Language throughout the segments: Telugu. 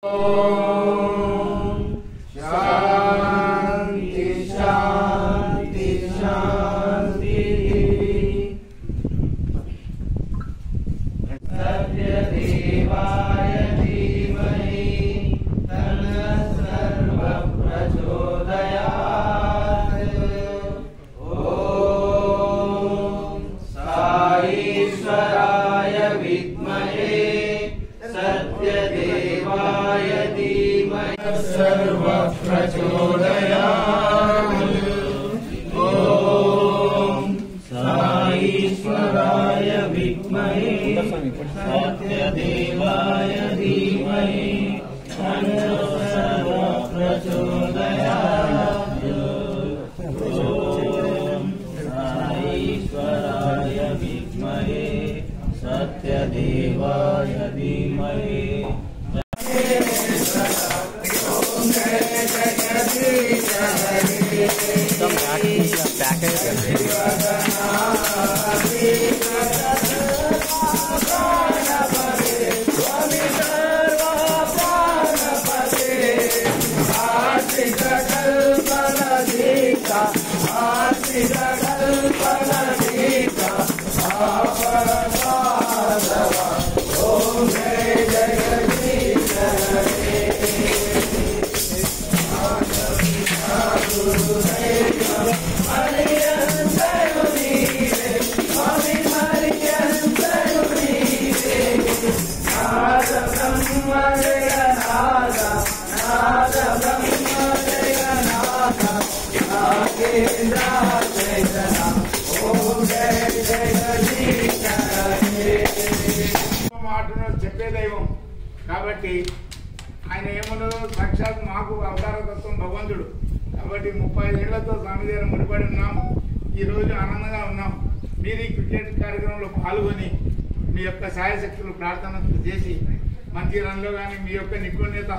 ओम शांति शांति शांति। सत्यदेवाय धीमहि तन्नः सर्वः प्रचोदयात्। ओम साईश्वराय विद्महे सत्यदेवाय धीमहि सर्वः प्रचोदयात्। ओम साईश्वराय विद्महे सत्यदेवाय धीमहि तन्नः सर्वः प्रचोदयात्। ओम साईश्वराय विद्महे सत्यदेवाय धीमहि। చెప్పే దైవం కాబట్టి ఆయన ఏమన్నారో సాక్షాత్ మాకు అవతారతత్వం భగవంతుడు కాబట్టి 35 ఏళ్లతో స్వామి దగ్గర ముడిపడి ఉన్నాం. ఈరోజు ఆనందంగా ఉన్నాం. మీరు ఈ క్రికెట్ కార్యక్రమంలో పాల్గొని మీ యొక్క సాయశక్తులు ప్రార్థన చేసి మంచి రన్లో కానీ మీ యొక్క నిపుణ్యత,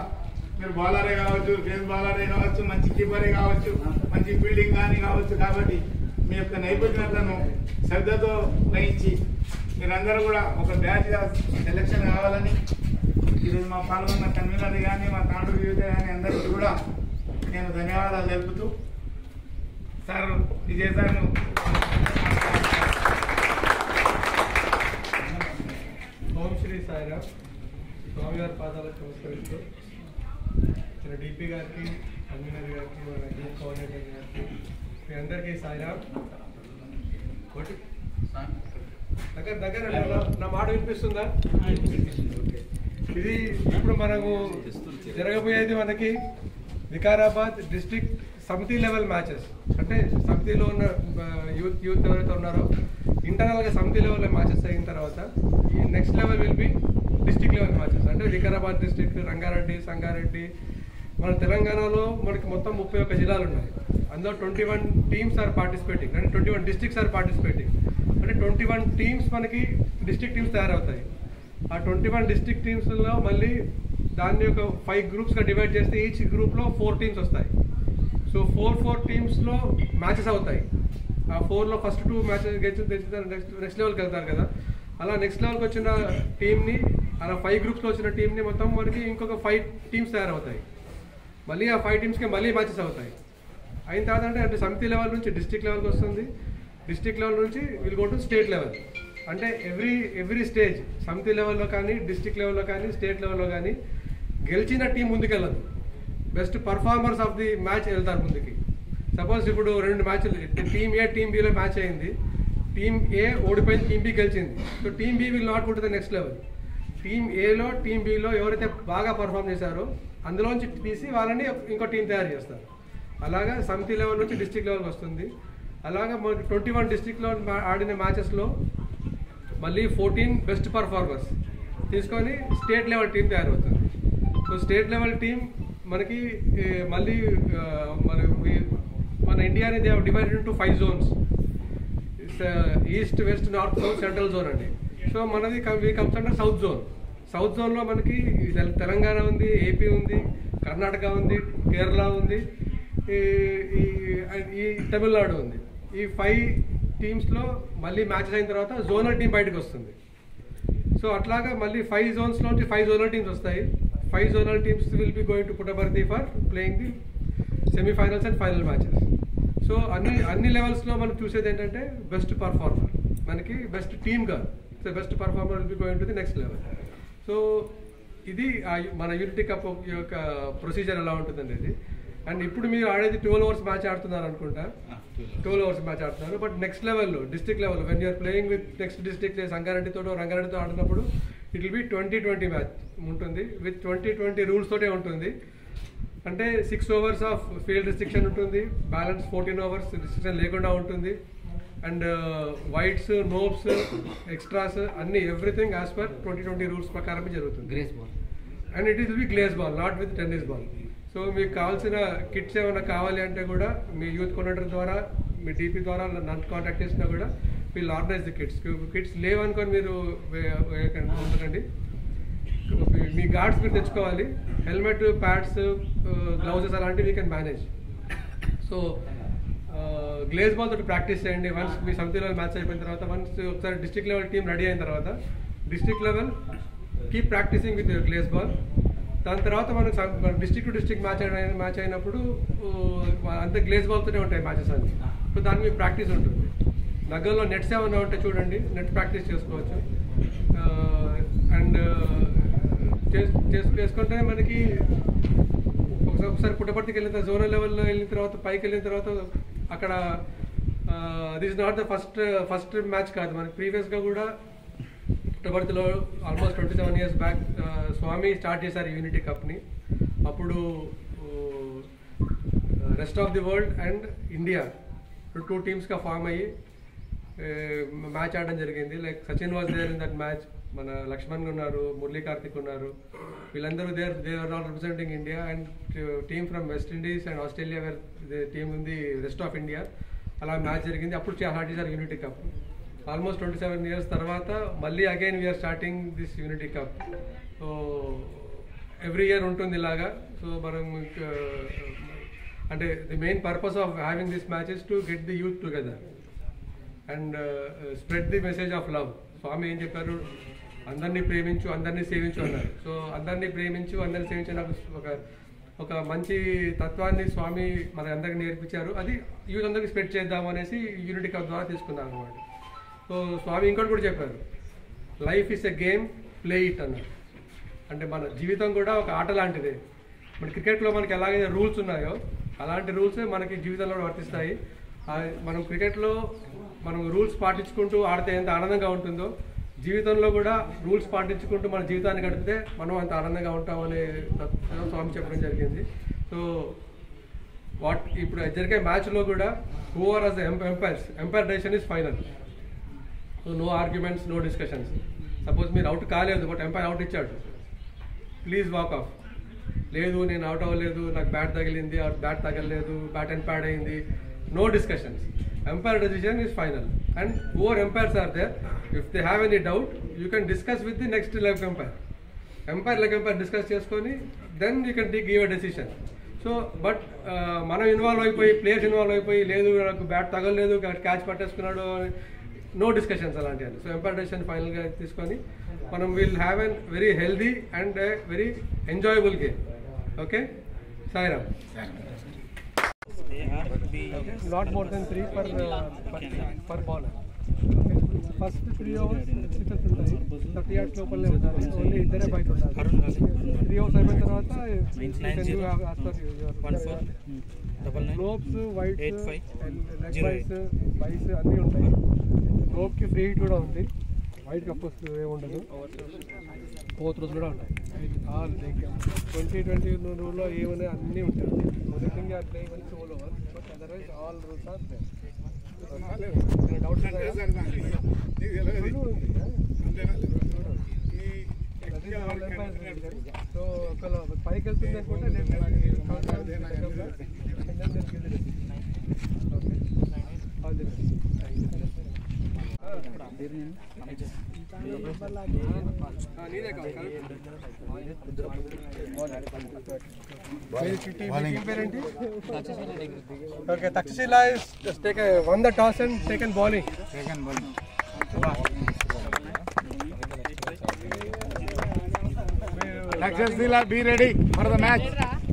మీరు బౌలరే కావచ్చు, ఫేస్ బౌలరే కావచ్చు, మంచి కీపరే కావచ్చు, మంచి ఫీల్డింగ్ కానీ కావచ్చు, కాబట్టి మీ యొక్క నైపుణ్యతను శ్రద్ధతో వహించి మీరందరూ కూడా ఒక బ్యాచ్గా సెలెక్షన్ కావాలని ఈరోజు మా పాల్గొన్న కన్వీనర్ కానీ మా తాండ్రు యూత్ కానీ అందరికీ కూడా నేను ధన్యవాదాలు తెలుపుతూ సార్ విజయ్ సార్ ఓం శ్రీ సాయిరామ్. స్వామివారి పాదాలకు నమస్కరిస్తూ ఇక్కడ డిపి గారికి, కన్వీనర్ గారికి, మన గ్రూప్ కోఆర్డినేటర్ గారికి, మీ అందరికీ సాయిరామ్. దగ్గర దగ్గర నా మాట వినిపిస్తుందా? ఓకే. ఇది ఇప్పుడు మనకు జరగబోయేది మనకి వికారాబాద్ డిస్ట్రిక్ట్ సమితి లెవెల్ మ్యాచెస్. అంటే సమితిలో ఉన్న యూత్ ఎవరైతే ఉన్నారో ఇంటర్నల్గా సమితి లెవెల్ మ్యాచెస్ అయిన తర్వాత ఈ next level will be district level matches. అంటే వికారాబాద్ డిస్ట్రిక్ట్, రంగారెడ్డి, సంగారెడ్డి. మన తెలంగాణలో మనకి మొత్తం 31 జిల్లాలు ఉన్నాయి. అందులో 21 టీమ్స్ ఆర్ పార్టిసిపేటింగ్. అంటే 21 డిస్ట్రిక్ట్స్ ఆర్ పార్టిసిపేటింగ్. అంటే 21 టీమ్స్ మనకి డిస్ట్రిక్ట్ టీమ్స్ తయారవుతాయి. ఆ 21 డిస్ట్రిక్ట్ టీమ్స్లో మళ్ళీ దాన్ని ఒక 5 గ్రూప్స్గా డివైడ్ చేస్తే ఈచ్ గ్రూప్లో 4 టీమ్స్ వస్తాయి. సో 4 టీమ్స్లో మ్యాచెస్ అవుతాయి. ఆ 4లో ఫస్ట్ 2 మ్యాచెస్ గెలిచి నెక్స్ట్ లెవెల్కి వెళ్తారు కదా. అలా నెక్స్ట్ లెవెల్కి వచ్చిన టీమ్ని, అలా 5 గ్రూప్స్లో వచ్చిన టీమ్ని మొత్తం మనకి ఇంకొక 5 టీమ్స్ తయారవుతాయి. మళ్ళీ ఆ 5 టీమ్స్కి మళ్ళీ మ్యాచెస్ అవుతాయి. అయిన తర్వాత అంటే సమితి లెవెల్ నుంచి డిస్ట్రిక్ట్ లెవెల్కి వస్తుంది. డిస్ట్రిక్ట్ లెవెల్ నుంచి will go to state level. అంటే ఎవ్రీ స్టేజ్ సమితి లెవెల్లో కానీ, డిస్ట్రిక్ట్ లెవెల్లో కానీ, స్టేట్ లెవెల్లో కానీ గెలిచిన టీం ముందుకెళ్ళదు. Best performers of the match వెళ్తారు ముందుకి. సపోజ్ ఇప్పుడు 2 మ్యాచ్లు టీమ్ ఏ టీమ్ బిలో మ్యాచ్ అయింది. టీమ్ ఏ ఓడిపోయింది, టీమ్ బి గెలిచింది. So team B will not go to the next level. Team ఏలో టీమ్ బిలో ఎవరైతే బాగా పర్ఫామ్ చేశారో అందులోంచి తీసి వాళ్ళని ఇంకో టీం తయారు చేస్తారు. అలాగా సమితి లెవెల్ నుంచి డిస్ట్రిక్ట్ లెవెల్కి వస్తుంది. అలాగా మనకి 21 డిస్ట్రిక్ట్లో ఆడిన మ్యాచెస్లో మళ్ళీ 14 బెస్ట్ పర్ఫార్మర్స్ తీసుకొని స్టేట్ లెవెల్ టీం తయారవుతుంది. సో స్టేట్ లెవెల్ టీం మనకి మళ్ళీ మన ఇండియాని they divided into 5 zones. East, west, north, south, central zone అండి. సో మనది కమ్స్ అండర్ సౌత్ జోన్. సౌత్ జోన్లో మనకి తెలంగాణ ఉంది, ఏపీ ఉంది, కర్ణాటక ఉంది, కేరళ ఉంది, ఈ తమిళనాడు ఉంది. ఈ 5 టీమ్స్లో మళ్ళీ మ్యాచెస్ అయిన తర్వాత జోనల్ టీం బయటకు వస్తుంది. సో అట్లాగా మళ్ళీ 5 జోన్స్లోంచి 5 జోనల్ టీమ్స్ వస్తాయి. 5 zonal teams will be going to Puttaparthi for playing the semi-finals and final matches. So అన్ని లెవెల్స్లో మనం చూసేది ఏంటంటే బెస్ట్ పర్ఫార్మర్, మనకి బెస్ట్ టీమ్గా so best performer will be going to the next level. So ఇది మన యూనిటీ కప్ యొక్క ప్రొసీజర్ ఎలా ఉంటుందండి ఇది. అండ్ ఇప్పుడు మీరు ఆడేది 12 hours మ్యాచ్ ఆడుతున్నారు అనుకుంటా, 12 hours మ్యాచ్ ఆడుతున్నారు. బట్ నెక్స్ట్ లెవెల్లో district level when you are playing with next district సంగారెడ్డితో రంగారెడ్డితో ఆడినప్పుడు ఇట్ విల్ బి 20-20 మ్యాచ్ ఉంటుంది విత్ 20-20 రూల్స్ తోటే ఉంటుంది. అంటే 6 overs ఆఫ్ ఫీల్డ్ రిస్ట్రిక్షన్ ఉంటుంది, బ్యాలెన్స్ 14 overs రిస్ట్రిక్షన్ లేకుండా ఉంటుంది. అండ్ వైట్స్, నోబ్స్, ఎక్స్ట్రాస్ అన్ని ఎవ్రీథింగ్ యాజ్ పర్ 20-20 రూల్స్ ప్రకారమే జరుగుతుంది. Grace ball and it is with glace ball, not with tennis ball. So మీకు కావాల్సిన కిట్స్ ఏమైనా కావాలి అంటే కూడా మీ యూత్ కోఆర్డినేటర్ ద్వారా, మీ డీపీ ద్వారా నన్ను కాంటాక్ట్ చేసినా కూడా వీళ్ళు ఆర్గనైజ్ ది కిట్స్ లేవనుకొని మీరు ఉంటుందండి. మీ గార్డ్స్ మీరు తెచ్చుకోవాలి, హెల్మెట్, ప్యాడ్స్, గ్లౌజెస్ అలాంటివి you can manage. So glaze ball తోటి ప్రాక్టీస్ చేయండి. వన్స్ మీ సమితి లెవెల్ మ్యాచ్ అయిపోయిన తర్వాత, వన్స్ ఒకసారి డిస్ట్రిక్ట్ లెవెల్ టీం రెడీ అయిన తర్వాత district level keep practicing with glaze ball. దాని తర్వాత మన డిస్ట్రిక్ట్ టు డిస్ట్రిక్ట్ మ్యాచ్ అయినప్పుడు అంతే గ్లేజ్ బాల్తోనే ఉంటాయి మ్యాచెస్ అన్ని. సో దాని మీద ప్రాక్టీస్ ఉంటుంది. దగ్గరలో నెట్స్ ఏమైనా ఉంటే చూడండి, నెట్ ప్రాక్టీస్ చేసుకోవచ్చు. అండ్ చేసుకుంటే మనకి ఒకసారి పుట్టపర్తికి వెళ్ళిన తర్వాత, జోనల్ లెవెల్లో వెళ్ళిన తర్వాత, పైకి వెళ్ళిన తర్వాత అక్కడ this is not the first match కాదు. మనకి ప్రీవియస్గా కూడా పుట్టపర్తిలో almost 27 years back Swami start చేశారు యూనిటీ కప్ని. అప్పుడు rest of the world and India 2 teamsగా ఫామ్ అయ్యి మ్యాచ్ ఆడడం జరిగింది. Like Sachin was there in that match, మన లక్ష్మణ్ ఉన్నారు, మురళీ కార్తిక్ ఉన్నారు, వీళ్ళందరూ they are not representing India. And team from West Indies and Australia where team ఉంది రెస్ట్ ఆఫ్ ఇండియా. అలా మ్యాచ్ జరిగింది. అప్పుడు స్టార్ట్ చేశారు యూనిటీ కప్. ఆల్మోస్ట్ 27 years తర్వాత మళ్ళీ again we are starting this unity cup. So every year ఉంటుంది ఇలాగా. సో మనం అంటే the main purpose of having this matches to get the youth together and spread the message of love. Swami ఏం చెప్పారు, అందరినీ ప్రేమించు, అందరినీ సేవించు అన్నారు. సో అందరినీ ప్రేమించు, అందరినీ సేవించు నాకు ఒక మంచి తత్వాన్ని స్వామి మన అందరికి నేర్పించారు. అది యూత్ అందరికి స్ప్రెడ్ చేద్దాం అనేసి యూనిటీ కప్ ద్వారా తీసుకున్నాం అనమాట. సో స్వామి ఇంకోటి కూడా చెప్పారు, life is a game, play it అన్నారు. అంటే మన జీవితం కూడా ఒక ఆట లాంటిదే. మన క్రికెట్లో మనకి ఎలాగైతే రూల్స్ ఉన్నాయో అలాంటి రూల్సే మనకి జీవితంలో వర్తిస్తాయి. మనం క్రికెట్లో మనం రూల్స్ పాటించుకుంటూ ఆడితే ఎంత ఆనందంగా ఉంటుందో, జీవితంలో కూడా రూల్స్ పాటించుకుంటూ మన జీవితాన్ని గడిపితే మనం అంత ఆనందంగా ఉంటామని స్వామి చెప్పడం జరిగింది. సో ఇప్పుడు జరిగే మ్యాచ్లో కూడా who are as umpire decision is final. So no arguments, no discussions. Suppose మీరు అవుట్ కాలేదు బట్ ఎంపైర్ అవుట్ ఇచ్చాడు, ప్లీజ్ వాక్ ఆఫ్. లేదు నేను అవుట్ అవ్వలేదు, నాకు బ్యాట్ తగిలింది, బ్యాట్ తగలలేదు, బ్యాట్ అండ్ ప్యాడ్ అయింది, no discussions. Empire decision is final, and whoever empires are there, if they have any doubt, you can discuss with the next leg umpire. Leg umpire discuss cheskoni, then you can give a decision. So, but మనం ఇన్వాల్వ్ అయిపోయి, ప్లేయర్స్ ఇన్వాల్వ్ అయిపోయి, లేదు నాకు బ్యాట్ తగలలేదు, క్యాచ్ పట్టేసుకున్నాడు, నో డిస్కషన్స్ అలాంటివి. సో ఎంపైర్ డెసిషన్ ఫైనల్గా తీసుకొని మనం will have an very healthy and very enjoyable game. Okay, Sairam. Not more than 3 per bowler. First 3 overs sixes ఉంటాయి, 30 yards లోపలనే ఉంటారు, ఓన్లీ ఇద్దరే బయట ఉంటారు. 3 overs అయిపోయిన తర్వాత గ్లోబ్స్, వైట్స్, లెగ్ వైస్ అన్నీ ఉంటాయి. గ్లోబ్కి ఫ్రీ హిట్ కూడా ఉంది, వైట్కి అఫ్కోర్స్ ఏముండదు, ఫోర్త్ రోజు కూడా ఉంటాయి. ఆల్ 20-20 రూల్లో ఏమైనా అన్నీ ఉంటాయి. Only thing are playing one soul over, but otherwise all rules are there. Doubts so ఒకవేళ పైకి వెళ్తుంది అనుకుంటే okay, Takshashila is won the toss and taken bowling. Takshashila, be ready for the match.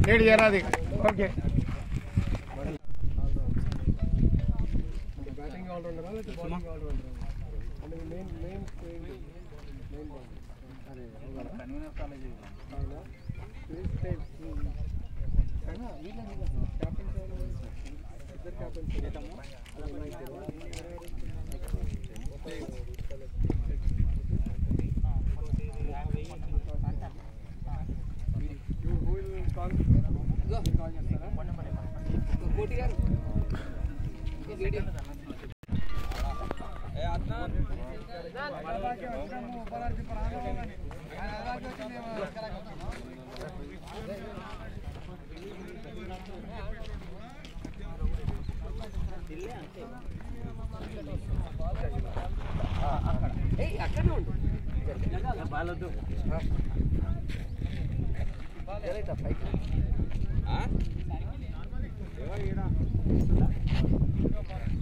Ready, Yaradi. Okay. Batting all-rounder, bowling all-rounder. And the main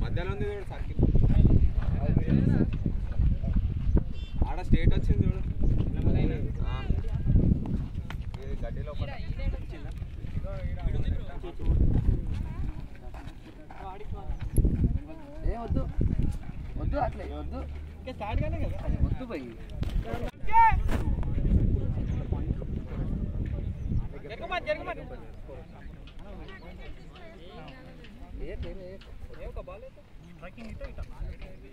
మధ్యలో ఉంది చూడు సర్కిల్ ఆడ స్టేట్ వచ్చింది చూడు ఇది గడ్డిలో వద్దు వద్దు అట్లే వద్దు స్టార్ట్ కాలే కదా వద్దు పోయి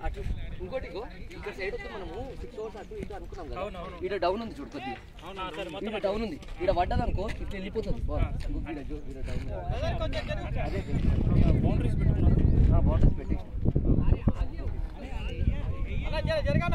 అటు ఇంకోటి ఇక్కడ సైడ్ వస్తే మనము 6 ఓవర్స్ అటు ఇటు అనుకున్నాం కదా ఇక్కడ డౌన్ ఉంది చూడు కొద్దిగా ఇక్కడ డౌన్ ఉంది ఇక్కడ పడ్డది అనుకో ఇట్లా వెళ్ళిపోతుంది అదే బౌండరీస్ పెట్టుకున్నాం బౌండరీస్ పెట్టేసి జరగాల